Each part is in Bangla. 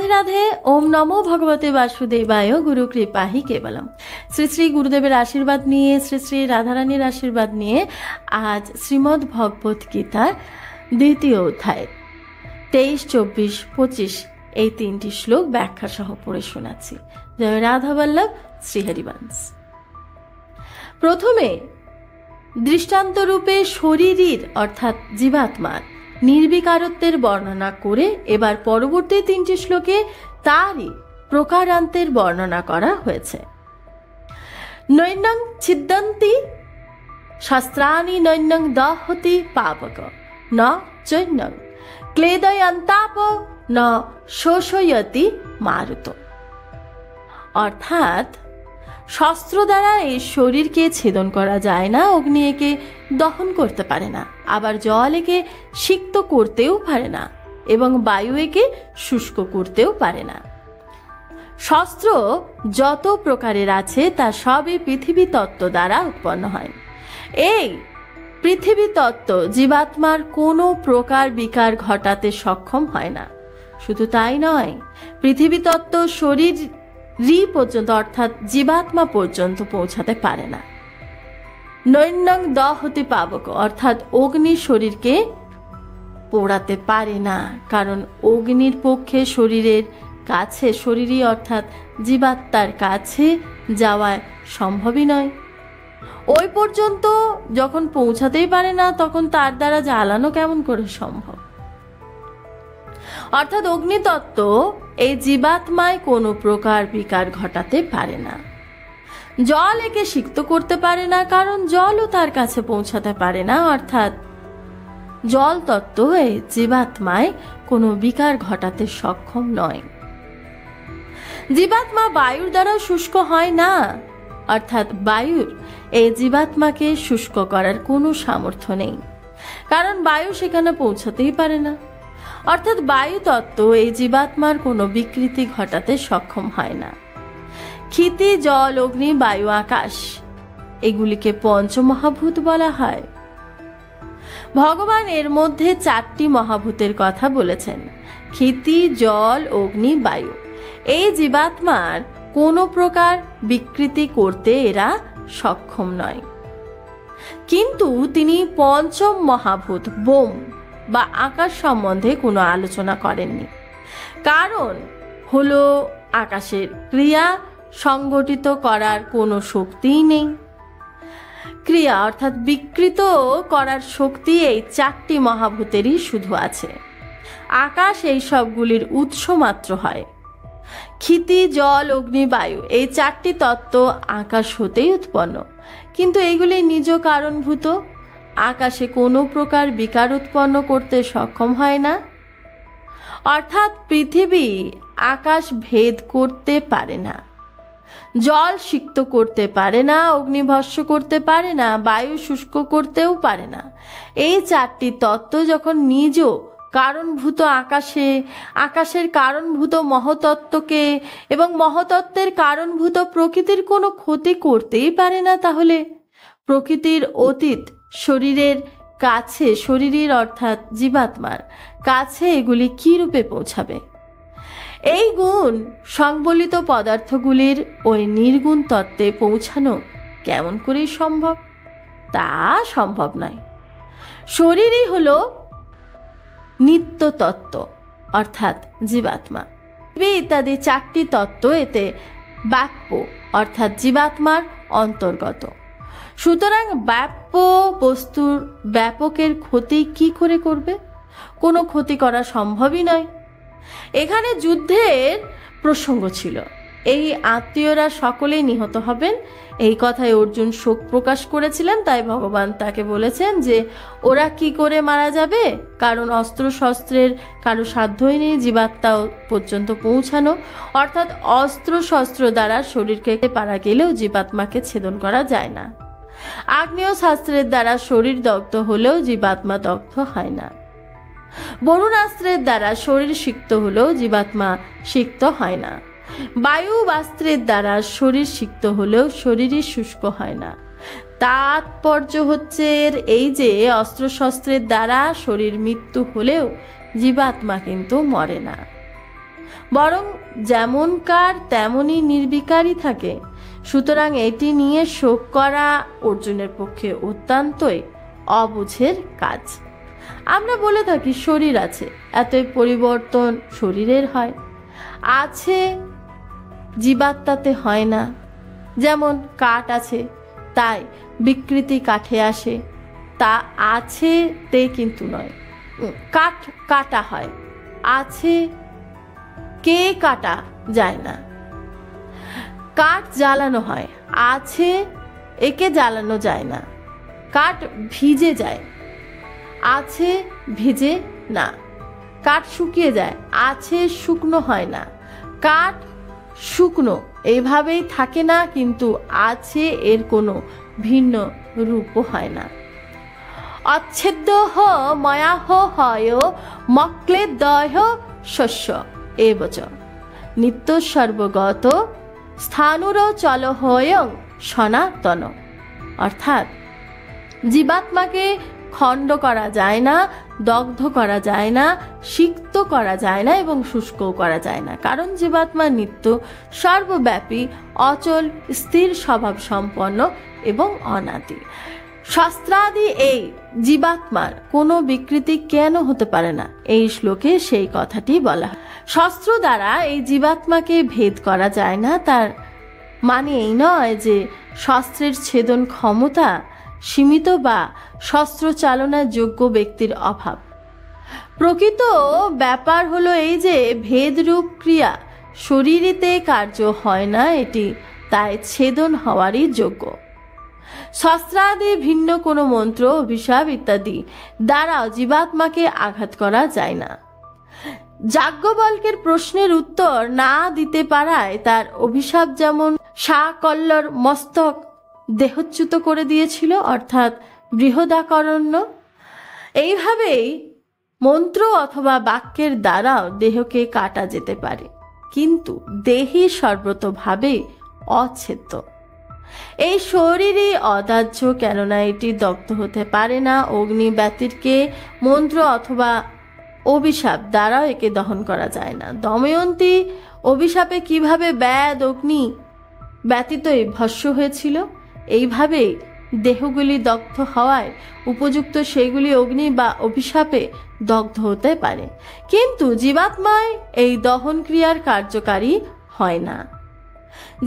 राधे राधे। ओम नमो भगवते वासुदेवाय। गुरु कृपा ही केवलम। श्री श्री गुरुदेवेर आशीर्वाद निये, श्री श्री राधारानीर आशीर्वाद निये आज श्रीमद् भगवत गीतार द्वितीय अध्याय 23, 24, 25 এই তিনটি শ্লোক ব্যাখ্যা সহ পড়ে শোনাচ্ছি। জয় রাধা বল্লভ, শ্রীহরিবংশ। প্রথমে দৃষ্টান্ত রূপে শরীরীর অর্থাৎ জীবাত্মার নির্বিকারত্বের বর্ণনা করে এবার পরবর্তী তিনটি শ্লোকে তারই প্রকারান্তের বর্ণনা করা হয়েছে। নৈন্যং ছিদ্যন্তি শাস্ত্রাণি নৈন্যং দহতি পাবক ন চৈন্যং ক্লেদয়ন্তাপ ন শোষয়তি মারুত। অর্থাৎ শস্ত্র দ্বারা এই শরীরকে ছেদন করা যায় না, অগ্নি একে দহন করতে পারে না, আবার জল একে সিক্ত করতেও পারে না এবং বায়ু একে শুষ্ক করতেও পারে না। শস্ত্র যত প্রকারের আছে তা সবই পৃথিবী তত্ত্ব দ্বারা উৎপন্ন হয়। এই পৃথিবী তত্ত্ব জীবাত্মার কোনো প্রকার বিকার ঘটাতে সক্ষম হয় না। শুধু তাই নয়, পৃথিবী তত্ত্ব শরীর পর্যন্ত অর্থাৎ জীবাত্মা পর্যন্ত পৌঁছাতে পারে না। নৈন্যং দহতি পাবক অর্থাৎ অগ্নি শরীরকে পোড়াতে পারে না, কারণ অগ্নির পক্ষে শরীরের কাছে, শরীরই অর্থাৎ জীবাত্মার কাছে যাওয়া সম্ভবই নয়। ওই পর্যন্ত যখন পৌঁছাতেই পারে না, তখন তার দ্বারা জ্বালানো কেমন করে সম্ভব? অর্থাৎ অগ্নিতত্ত্ব এই জীবাত্মায় কোনো প্রকার বিকার ঘটাতে পারে না। জল একে সিক্ত করতে পারে না, কারণ জলও তার কাছে পৌঁছাতে পারে না। অর্থাৎ জল তত্ত্ব এই জীবাত্মায় কোনো বিকার ঘটাতে সক্ষম নয়। জীবাত্মা বায়ুর দ্বারা শুষ্ক হয় না, অর্থাৎ বায়ুর এই জীবাত্মাকে শুষ্ক করার কোনো সামর্থ্য নেই, কারণ বায়ু সেখানে পৌঁছাতেই পারে না। অর্থাৎ বায়ু তত্ত্ব এই জীবাত্মার কোনো বিকৃতি ঘটাতে সক্ষম হয় না। ক্ষিতি, জল, অগ্নি, বায়ু, আকাশ এগুলিকে পঞ্চমহাভূত বলা হয়। ভগবান এর মধ্যে 4টি মহাভূতের কথা বলেছেন, ক্ষিতি, জল, অগ্নি, বায়ু। এই জীবাত্মার কোনো প্রকার বিকৃতি করতে এরা সক্ষম নয়। কিন্তু তিনি পঞ্চম মহাভূত বোম বা আকাশ সম্বন্ধে কোনো আলোচনা করেননি। কারণ হলো আকাশের ক্রিয়া সংগঠিত করার কোনো শক্তিই নেই। ক্রিয়া অর্থাৎ বিকৃত করার শক্তি এই 4টি মহাভূতেরই শুধু আছে। আকাশ এই সবগুলির উৎস মাত্র হয়। ক্ষিতি, জল, অগ্নি, বায়ু এই 4টি তত্ত্ব আকাশ হতেই উৎপন্ন, কিন্তু এইগুলি নিজ কারণভূত। আকাশে কোনো প্রকার বিকার উৎপন্ন করতে সক্ষম হয় না। অর্থাৎ পৃথিবী আকাশ ভেদ করতে পারে না, জল সিক্ত করতে পারে না, অগ্নি ভস্ম করতে পারে না, বায়ু শুষ্ক করতেও পারে না। এই 4টি তত্ত্ব যখন নিজ কারণভূত আকাশের কারণভূত মহতত্ত্বকে এবং মহতত্ত্বের কারণভূত প্রকৃতির কোনো ক্ষতি করতেই পারে না, তাহলে প্রকৃতির অতীত শরীরের কাছে, শরীরের অর্থাৎ জীবাত্মার কাছে এগুলি কি রূপে পৌঁছাবে? এই গুণ সংবলিত পদার্থগুলির ওই নির্গুণ তত্ত্বে পৌঁছানো কেমন করে সম্ভব? তা সম্ভব নয়। শরীরই হলো নিত্য তত্ত্ব অর্থাৎ জীবাত্মা। ইত্যাদি 4টি তত্ত্ব এতে ব্যাপ্য অর্থাৎ জীবাত্মার অন্তর্গত। সুতরাং ব্যাপ্য বস্তুর ব্যাপকের ক্ষতি কি করে করবে? কোনো ক্ষতি করা সম্ভবই নয়। এখানে যুদ্ধের প্রসঙ্গ ছিল, এই আত্মীয়রা সকলেই নিহত হবেন, এই কথায় অর্জুন শোক প্রকাশ করেছিলেন। তাই ভগবান তাকে বলেছেন যে ওরা কি করে মারা যাবে, কারণ অস্ত্র শস্ত্রের কারো সাধ্যই নেই জীবাত্মা পর্যন্ত পৌঁছানো। অর্থাৎ অস্ত্র শস্ত্র দ্বারা শরীরকে পারা গেলেও জীবাত্মাকে ছেদন করা যায় না। আগ্নেয় শাস্ত্রের দ্বারা শরীর দগ্ধ হলেও জীবাত্মা দগ্ধ হয় না। বরুণাস্ত্রের দ্বারা শরীর সিক্ত হলেও জীবাত্মা সিক্ত হয় না। বায়ু বাস্ত্রের দ্বারা শরীর সিক্ত হলেও শরীরই শুষ্ক হয় না। তাৎপর্য হচ্ছে এই যে অস্ত্রশস্ত্রের দ্বারা শরীর মৃত্যু হলেও জীবাত্মা কিন্তু মরে না। বরং যেমনকার তেমনই নির্বিকারই থাকে। সুতরাং এটি নিয়ে শোক করা অর্জুনের পক্ষে অত্যন্তই অবুঝের কাজ। আমরা বলে থাকি শরীর আছে, এতই পরিবর্তন শরীরের হয়, আছে জীবাত্মাতে হয় না। যেমন কাঠ আছে তাই বিকৃতি কাঠে আসে, তা আছে তে কিন্তু নয়। কাঠ কাটা হয়, আছে কে কাটা যায় না। কাঠ জ্বালানো হয়, আছে একে জ্বালানো যায় না। কাঠ ভিজে যায়, আছে ভিজে না। কাঠ শুকিয়ে যায়, আছে শুকনো হয় না। কাঠ শুকনো এইভাবেই থাকে না, কিন্তু আছে এর কোনো ভিন্ন রূপও হয় না। অচ্ছেদ্য ময়াহ হয় মক্লেদয় শস্য এবচ নিত্য সর্বগত স্থানুর চল হয়ং সনাতন। অর্থাৎ জীবাত্মাকে খণ্ড করা যায় না, দগ্ধ করা যায় না, সিক্ত করা যায় না এবং শুষ্কও করা যায় না। কারণ জীবাত্মা নিত্য, সর্বব্যাপী, অচল, স্থির স্বভাব সম্পন্ন এবং অনাদি। শাস্ত্রাদি এই জীবাত্মার কোনো বিকৃতি কেন হতে পারে না, এই শ্লোকে সেই কথাটি বলা হয়। শাস্ত্র দ্বারা এই জীবাত্মাকে ভেদ করা যায় না, তার মানে এই নয় যে শাস্ত্রের ছেদন ক্ষমতা সীমিত বা শস্ত্র চালনার যোগ্য ব্যক্তির অভাব। প্রকৃত ব্যাপার হলো এই যে ভেদরূপ ক্রিয়া শরীরেতে কার্য হয় না, এটি তাই ছেদন হওয়ারই যোগ্য। শাস্ত্রাদি ভিন্ন কোনো মন্ত্র, অভিশাপ ইত্যাদি দ্বারাও জীবাত্মাকে আঘাত করা যায় না। যাজ্ঞবল্কের প্রশ্নের উত্তর না দিতে পারায় তার অভিশাপ যেমন শাকল্যর মস্তক দেহচ্যুত করে দিয়েছিল, অর্থাৎ বৃহদাকরণ্য, এইভাবেই মন্ত্র অথবা বাক্যের দ্বারাও দেহকে কাটা যেতে পারে, কিন্তু দেহি সর্বতভাবে অচ্ছেদ্য। এই শরীরই অদাহ্য, কেননা এটি দগ্ধ হতে পারে না। অগ্নি ব্যতিরকে মন্ত্র অথবা অভিশাপ দ্বারাও একে দহন করা যায় না। দময়ন্তী অভিশাপে কিভাবে ব্যাদ অগ্নি ব্যতীতই ভস্য হয়েছিল, এইভাবেই দেহগুলি দগ্ধ হওয়ায় উপযুক্ত সেগুলি অগ্নি বা অভিশাপে দগ্ধ হতে পারে, কিন্তু জীবাত্মায় এই দহন ক্রিয়ার কার্যকারী হয় না।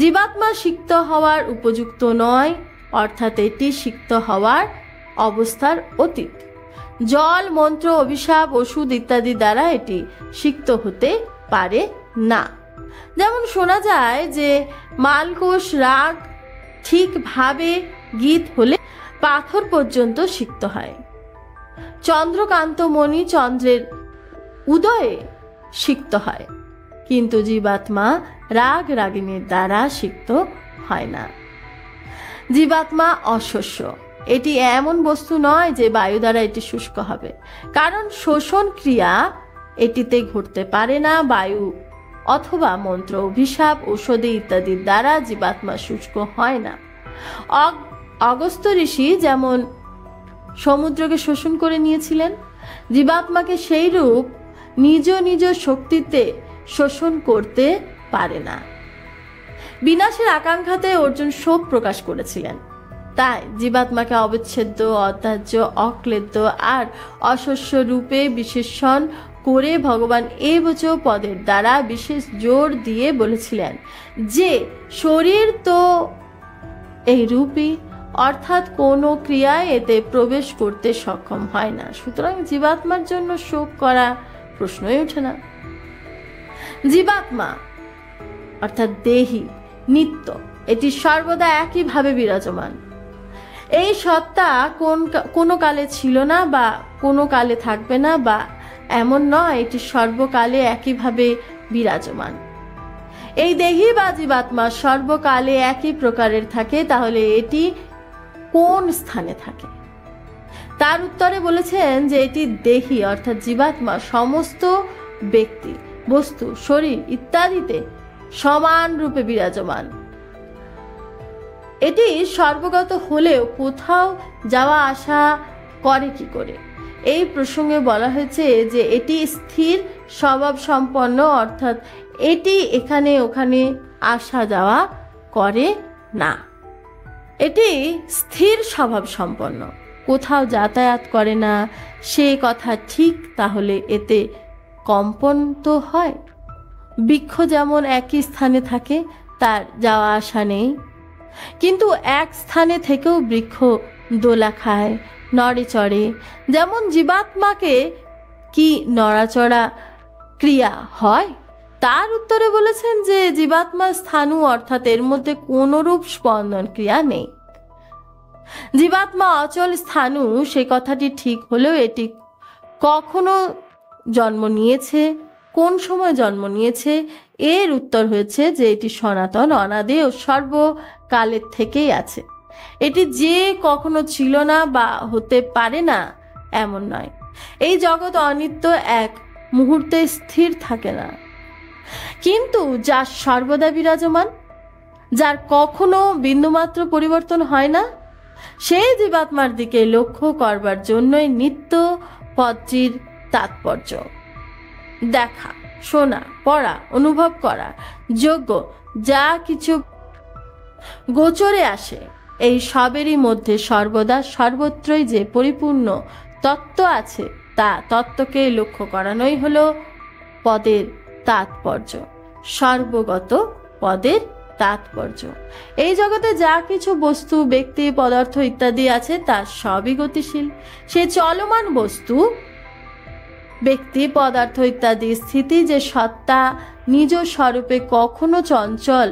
জীবাত্মা সিক্ত হওয়ার উপযুক্ত নয়, অর্থাৎ এটি সিক্ত হওয়ার অবস্থার অতীত। জল, মন্ত্র, অভিশাপ, ওষুধ ইত্যাদি দ্বারা এটি সিক্ত হতে পারে না। যেমন শোনা যায় যে মালকোষ রাগ ঠিকভাবে গীত হলে পাথর পর্যন্ত সিক্ত হয়। চন্দ্রকান্ত মণি চন্দ্রের উদয়ে সিক্ত হয়, কিন্তু জীবাত্মা রাগ রাগিনীর দ্বারা সিক্ত হয় না। জীবাত্মা অশস্য, এটি এমন বস্তু নয় যে বায়ু দ্বারা এটি শুষ্ক হবে, কারণ শোষণ ক্রিয়া এটিতে ঘটতে পারে না। বায়ু অথবা মন্ত্র, অভিশাপ, ঔষধি ইত্যাদির দ্বারা জীবাত্মা শুষ্ক হয় না। অগস্ত্য ঋষি যেমন সমুদ্রকে শোষণ করে নিয়েছিলেন, জীবাত্মাকে সেই রূপ নিজ নিজ শক্তিতে শোষণ করতে পারে না। বিনাশের আকাঙ্ক্ষাতে অর্জুন শোক প্রকাশ করেছিলেন, তাই জীবাত্মাকে অবিচ্ছেদ্য, অত্যাজ্য, অক্লেদ্য আর অশস্য রূপে বিশেষণ করে ভগবান এবচ পদের দ্বারা বিশেষ জোর দিয়ে বলেছিলেন যে শরীর তো এই রূপই, অর্থাৎ কোনো ক্রিয়ায় এতে প্রবেশ করতে সক্ষম হয় না। সুতরাং জীবাত্মার জন্য শোক করা প্রশ্নই ওঠে না। জীবাত্মা অর্থাৎ দেহি নিত্য, এটি সর্বদা একইভাবে বিরাজমান। এই সত্তা কোনো কালে ছিল না বা কোনো কালে থাকবে না, বা এমন নয়, এটি সর্বকালে একইভাবে বিরাজমান। এই দেহি বা জীবাত্মা সর্বকালে একই প্রকারের থাকে, তাহলে এটি কোন স্থানে থাকে? তার উত্তরে বলেছেন যে এটি দেহি অর্থাৎ জীবাত্মা সমস্ত ব্যক্তি, বস্তু, শরীর ইত্যাদিতে সমান রূপে বিরাজমান। এটি সর্বগত হলেও কোথাও যাওয়া আসা করে কি করে? এই প্রসঙ্গে বলা হয়েছে যে এটি স্থির স্বভাব সম্পন্ন, অর্থাৎ এটি এখানে ওখানে আসা যাওয়া করে না। এটি স্থির স্বভাব সম্পন্ন, কোথাও যাতায়াত করে না। সে কথা ঠিক, তাহলে এতে কম্পন তো হয়। বৃক্ষ যেমন একই স্থানে থাকে, তার যাওয়া আসা নেই, কিন্তু এক স্থানে থেকেও বৃক্ষ দোলা খায়, নড়ে চড়ে। যেমন জীবাত্মাকে কি নড়াচড়া ক্রিয়া হয়? তার উত্তরে বলেছেন যে জীবাত্মা স্থাণু, অর্থাৎ এর মধ্যে কোনরূপ স্পন্দন ক্রিয়া নেই। জীবাত্মা অচল স্থাণু, সে কথাটি ঠিক হলেও এটি কখনো জন্ম নিয়েছে, কোন সময় জন্ম নিয়েছে? এর উত্তর হয়েছে যে এটি সনাতন, অনাদি ও সর্বকালের থেকেই আছে। এটি যে কখনো ছিল না বা হতে পারে না এমন নয়। এই জগৎ অনিত্য, এক মুহূর্তে স্থির থাকে না, কিন্তু যা সর্বদা বিরাজমান, যার কখনো বিন্দুমাত্র পরিবর্তন হয় না, সেই জীবাত্মার দিকে লক্ষ্য করবার জন্যই নিত্য পদটির তাৎপর্য। দেখা, শোনা, পড়া, অনুভব করা যোগ্য যা কিছু গোচরে আসে, এই সবেরই মধ্যে সর্বদা সর্বত্রই যে পরিপূর্ণ তত্ত্ব আছে, তা তত্ত্বকে লক্ষ্য করানোই হলো পদের তাৎপর্য, সর্বগত পদের তাৎপর্য। এই জগতে যা কিছু বস্তু, ব্যক্তি, পদার্থ ইত্যাদি আছে, তা সবই গতিশীল। সে চলমান বস্তু, ব্যক্তি, পদার্থ ইত্যাদি স্থিতি যে সত্তা নিজ স্বরূপে কখনো চঞ্চল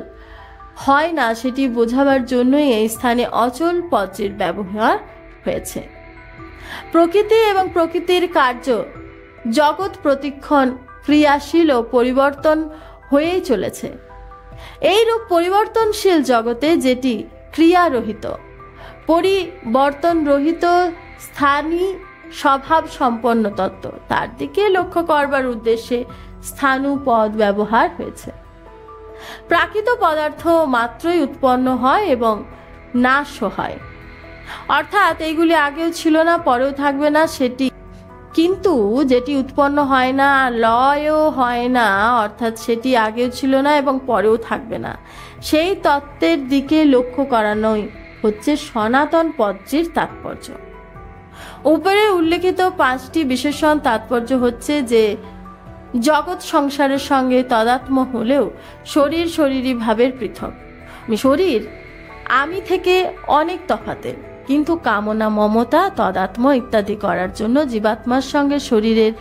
হয় না, সেটি বোঝাবার জন্যই এই স্থানে অচল পদটির ব্যবহার হয়েছে। প্রকৃতি এবং প্রকৃতির কার্য জগৎ প্রতিক্ষণ ক্রিয়াশীল ও পরিবর্তন হয়েই চলেছে। এইরূপ পরিবর্তনশীল জগতে যেটি ক্রিয়ারহিত, পরিবর্তন রহিত স্থানীয় স্বভাব সম্পন্ন তত্ত্ব, তার দিকে লক্ষ্য করবার উদ্দেশ্যে স্থাণু পদ ব্যবহার হয়েছে। প্রাকৃত পদার্থ মাত্রই উৎপন্ন হয় এবং নাশও হয়, অর্থাৎ এইগুলি আগেও ছিল না, পরেও থাকবে না সেটি। কিন্তু যেটি উৎপন্ন হয় না, লয়ও হয় না, অর্থাৎ সেটি আগেও ছিল না এবং পরেও থাকবে না, সেই তত্ত্বের দিকে লক্ষ্য করানোই হচ্ছে সনাতন পদটির তাৎপর্য। উপরে উল্লেখিত 5টি বিশেষণ তাৎপর্য হচ্ছে যে জগৎ সংসারের সঙ্গে তদাত্ম হলেও শরীর শরীরী ভাবের পৃথক। শরীর আমি থেকে অনেক তফাতের, কিন্তু কামনা, মমতা, তদাত্ম ইত্যাদি করার জন্য জীবাত্মার সঙ্গে শরীরের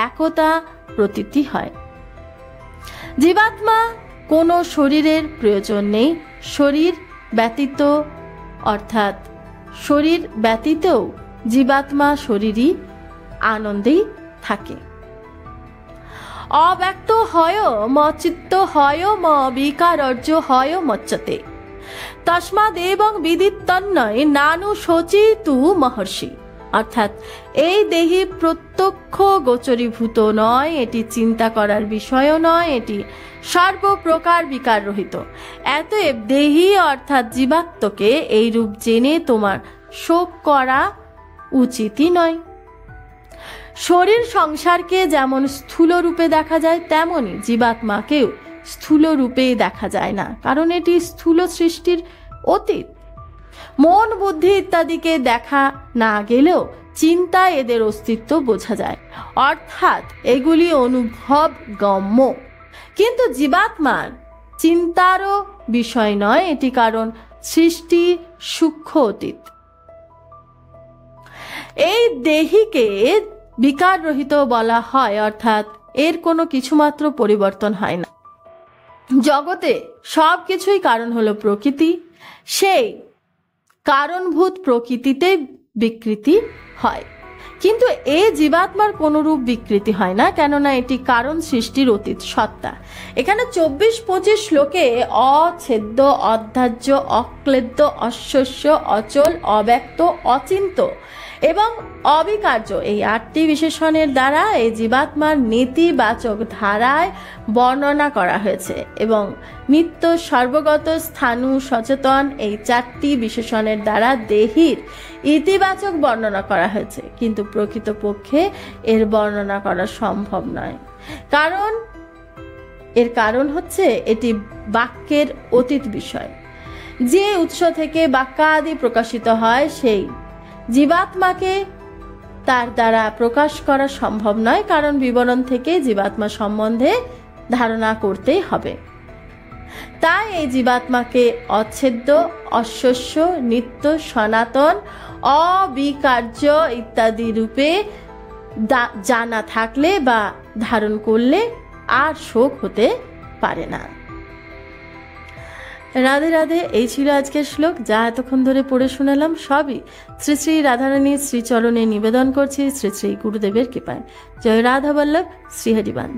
একতা প্রতীতি হয়। জীবাত্মা কোনো শরীরের প্রয়োজন নেই, শরীর ব্যতীত, অর্থাৎ শরীর ব্যতীতও জীবাত্মা শরীরই আনন্দেই থাকে। অব্যক্ত হয় মচিত্ত হয় ম বিকারর্য হয় মচ্চতে তস্মাদ এবং বিদিতন্নয় নানু শচিতু মহর্ষি। অর্থাৎ এই দেহি প্রত্যক্ষ গোচরীভূত নয়, এটি চিন্তা করার বিষয়ও নয়, এটি সর্বপ্রকার বিকার রহিত। এতএব দেহি অর্থাৎ জীবাত্মকে এই রূপ জেনে তোমার শোক করা উচিতই নয়। শরীর সংসারকে যেমন স্থূল রূপে দেখা যায়, তেমনি জীবাত্মাকেও স্থূল রূপেই দেখা যায় না, কারণ এটি স্থূল সৃষ্টির অতীত। মন, বুদ্ধি ইত্যাদিকে দেখা না গেলেও চিন্তায় এদের অস্তিত্ব বোঝা যায়, অর্থাৎ এগুলি অনুভব গম্য। কিন্তু জীবাত্মার চিন্তারও বিষয় নয় এটি, কারণ সৃষ্টি সূক্ষ্ম অতীত। এই দেহিকে বিকার রহিত বলা হয়, অর্থাৎ এর কোনো কিছুমাত্র পরিবর্তন হয় না। জগতে সব কিছুই কারণ হলো প্রকৃতি, সেই কারণভূত প্রকৃতিতে বিকৃতি হয়, কিন্তু এ জীবাত্মার কোনরূপ বিকৃতি হয় না, কেননা এটি কারণ সৃষ্টির অতীত সত্তা। এখানে 24-25 শ্লোকে অছেদ্য, অধ্যাহ্য, অক্লেদ্য, অশস্য, অচল, অব্যক্ত, অচিন্ত এবং অবিকার্য এই 8টি বিশেষণের দ্বারা এই জীবাত্মার নেতিবাচক ধারায় বর্ণনা করা হয়েছে এবং নিত্য, সর্বগত, স্থাণু, সচেতন এই 4টি বিশেষণের দ্বারা দেহির ইতিবাচক বর্ণনা করা হয়েছে, কিন্তু প্রকৃতপক্ষে এর বর্ণনা করা সম্ভব নয়। এর কারণ হচ্ছে এটি বাক্যের অতীত বিষয়। যে উৎস থেকে বাক্যাদি প্রকাশিত হয় সেই জীবাত্মাকে তার দ্বারা প্রকাশ করা সম্ভব নয়, কারণ বিবরণ থেকে জীবাত্মা সম্বন্ধে ধারণা করতেই হবে। তাই এই জীবাত্মাকে অচ্ছেদ্য, অশস্য, নিত্য, সনাতন, অবিকার্য ইত্যাদি রূপে জানা থাকলে বা ধারণ করলে আর শোক হতে পারে না। রাধে রাধে। এই ছিল আজকের শ্লোক, যা এতক্ষণ ধরে পড়ে শোনালাম। সবই শ্রী শ্রী রাধারানীর শ্রীচরণে নিবেদন করছি, শ্রী শ্রী গুরুদেবের কৃপায়। জয় রাধা বল্লভ, শ্রীহরিবংশ।